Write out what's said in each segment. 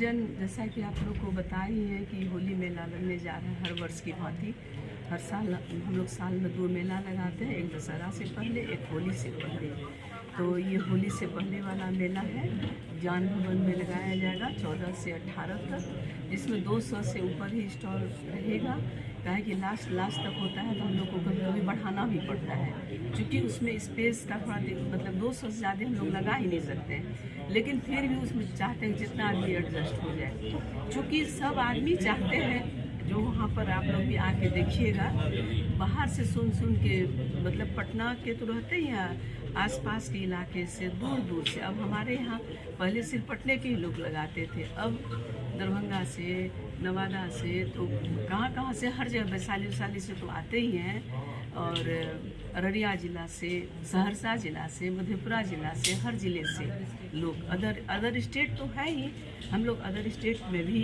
आयोजन जैसा कि आप लोग को बता ही है कि होली मेला लगने जा रहा है हर वर्ष की भांति। हर साल हम लोग साल में 2 मेला लगाते हैं, एक दशहरा से पहले, एक होली से पहले। तो ये होली से पहले वाला मेला है, ज्ञान भवन में लगाया जाएगा 14 से 18 तक। इसमें 200 से ऊपर ही स्टॉल रहेगा, क्या है कि लास्ट तक होता है तो हम लोग को कभी कभी बढ़ाना भी पड़ता है, क्योंकि उसमें स्पेस का थोड़ा मतलब 200 से ज़्यादा हम लोग लगा ही नहीं सकते हैं। लेकिन फिर भी उसमें चाहते हैं जितना आदमी एडजस्ट हो जाए, क्योंकि सब आदमी चाहते हैं। जो वहाँ पर आप लोग भी आके देखिएगा, बाहर से सुन के मतलब पटना के तो रहते ही हैं, आसपास के इलाके से दूर दूर से। अब हमारे यहाँ पहले सिर्फ पटने के ही लोग लगाते थे, अब दरभंगा से, नवादा से, तो कहाँ से, हर जगह वैशाली से तो आते ही हैं। और अररिया ज़िला से, सहरसा ज़िला से, मधेपुरा ज़िला से, हर ज़िले से लोग, अदर स्टेट तो है ही, हम लोग अदर स्टेट में भी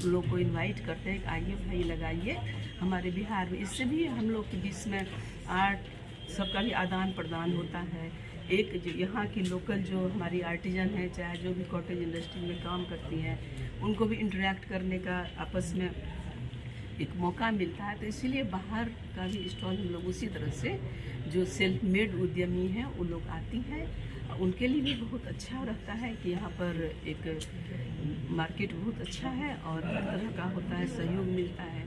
लोग को इनवाइट करते हैं कि आइए भाई लगाइए हमारे बिहार में। इससे भी हम लोग के बीच में आर्ट सबका भी आदान प्रदान होता है। एक जो यहाँ की लोकल जो हमारी आर्टिजन है, चाहे जो भी कॉटेज इंडस्ट्री में काम करती हैं, उनको भी इंटरेक्ट करने का आपस में एक मौका मिलता है। तो इसीलिए बाहर का भी स्टॉल हम लोग उसी तरह से, जो सेल्फ मेड उद्यमी हैं वो लोग आती हैं, उनके लिए भी बहुत अच्छा रहता है कि यहाँ पर एक मार्केट बहुत अच्छा है और हर तरह का होता है, सहयोग मिलता है।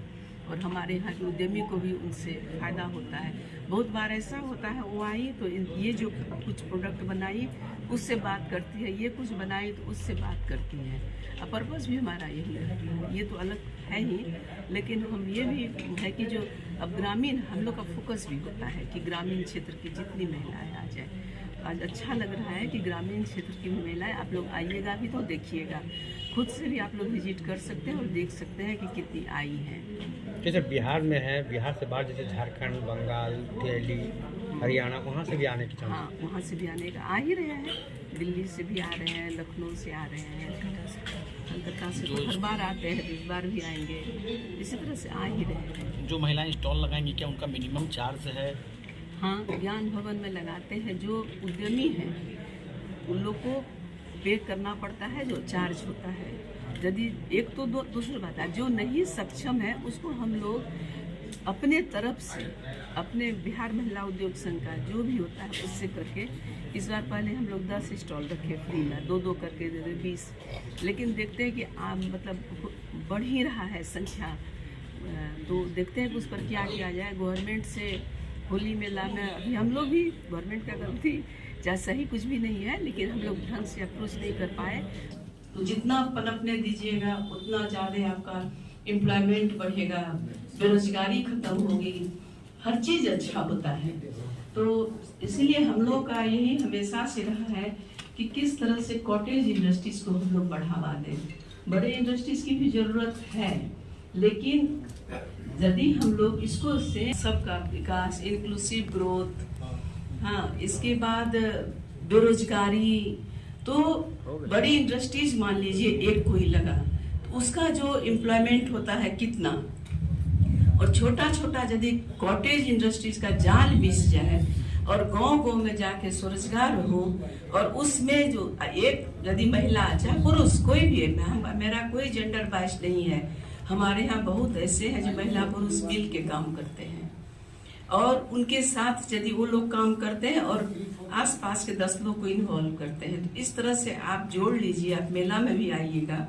और हमारे यहाँ के उद्यमी को भी उनसे फ़ायदा होता है। बहुत बार ऐसा होता है, वो आई तो ये जो कुछ प्रोडक्ट बनाई उससे बात करती है, ये कुछ बनाई तो उससे बात करती है। और पर्पज़ भी हमारा यही है, ये तो अलग है ही, लेकिन हम ये भी है कि जो अब ग्रामीण हम लोग का फोकस भी होता है कि ग्रामीण क्षेत्र की जितनी महिलाएं आ जाए। आज अच्छा लग रहा है कि ग्रामीण क्षेत्र की महिलाएं, आप लोग आइएगा भी तो देखिएगा, खुद से भी आप लोग विजिट कर सकते हैं और देख सकते हैं कि कितनी आई हैं। जैसे बिहार में है, बिहार से बाहर जैसे झारखंड, बंगाल, दिल्ली, हरियाणा, वहाँ से भी आने की क्षमता? हाँ, वहाँ से भी आने का आ ही रहे हैं, दिल्ली से भी आ रहे हैं, लखनऊ से आ रहे हैं, कलकत्ता से तो हर बार आते हैं, इस बार भी आएंगे, इसी तरह से आ ही रहे हैं। जो महिलाएं स्टॉल लगाएंगी क्या उनका मिनिमम चार्ज है? हाँ, ज्ञान भवन में लगाते हैं, जो उद्यमी हैं उन लोग को पे करना पड़ता है, जो चार्ज होता है। यदि एक तो दूसरी बात है, जो नहीं सक्षम है उसको हम लोग अपने तरफ से, अपने बिहार महिला उद्योग संघ का जो भी होता है उससे करके, इस बार पहले हम लोग 10 स्टॉल रखे फ्री में, 2 करके दे 20। लेकिन देखते हैं कि मतलब बढ़ ही रहा है संख्या, तो देखते हैं कि उस पर क्या किया जाए। गवर्नमेंट से होली मेला में अभी हम लोग भी, गवर्नमेंट का गलती चाहे सही कुछ भी नहीं है, लेकिन हम लोग ढंग से अप्रोच नहीं कर पाए। तो जितना पनपने दीजिएगा उतना ज़्यादा आपका एम्प्लॉयमेंट बढ़ेगा, बेरोजगारी खत्म होगी, हर चीज़ अच्छा होता है। तो इसीलिए हम लोग का यही हमेशा से रहा है कि किस तरह से कॉटेज इंडस्ट्रीज को हम लोग बढ़ावा दें। बड़े इंडस्ट्रीज की भी ज़रूरत है, लेकिन यदि हम लोग इसको से सबका विकास, इंक्लूसिव ग्रोथ, हाँ, इसके बाद बेरोजगारी, तो बड़ी इंडस्ट्रीज मान लीजिए एक कोई लगा तो उसका जो एम्प्लॉयमेंट होता है कितना, और छोटा छोटा यदि कॉटेज इंडस्ट्रीज का जाल बिछ जाए और गांव में जाके स्वरोजगार हो, और उसमें जो एक यदि महिला चाहे पुरुष कोई भी है, मेरा कोई जेंडर बाइस नहीं है, हमारे यहाँ बहुत ऐसे हैं जो महिला पुरुष मिल के काम करते हैं, और उनके साथ यदि वो लोग काम करते हैं और आसपास के 10 लोग को इन्वॉल्व करते हैं, तो इस तरह से आप जोड़ लीजिए। आप मेला में भी आइएगा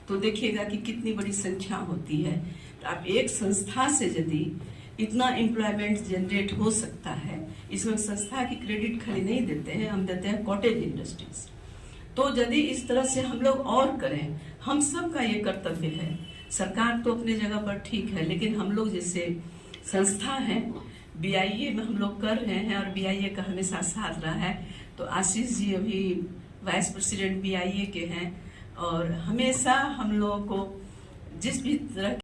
तो देखिएगा कि कितनी बड़ी संख्या होती है। तो आप एक संस्था से यदि इतना एम्प्लॉयमेंट जनरेट हो सकता है, इसमें संस्था की क्रेडिट खाली नहीं देते हैं, हम देते हैं कॉटेज इंडस्ट्रीज। तो यदि इस तरह से हम लोग और करें, हम सब का ये कर्तव्य है। सरकार तो अपने जगह पर ठीक है, लेकिन हम लोग जैसे संस्था हैं, BIA में हम लोग कर रहे हैं और BIA का हमेशा साथ रहा है। तो आशीष जी अभी वाइस प्रेसिडेंट BIA के हैं, और हमेशा हम लोगों को जिस भी तरह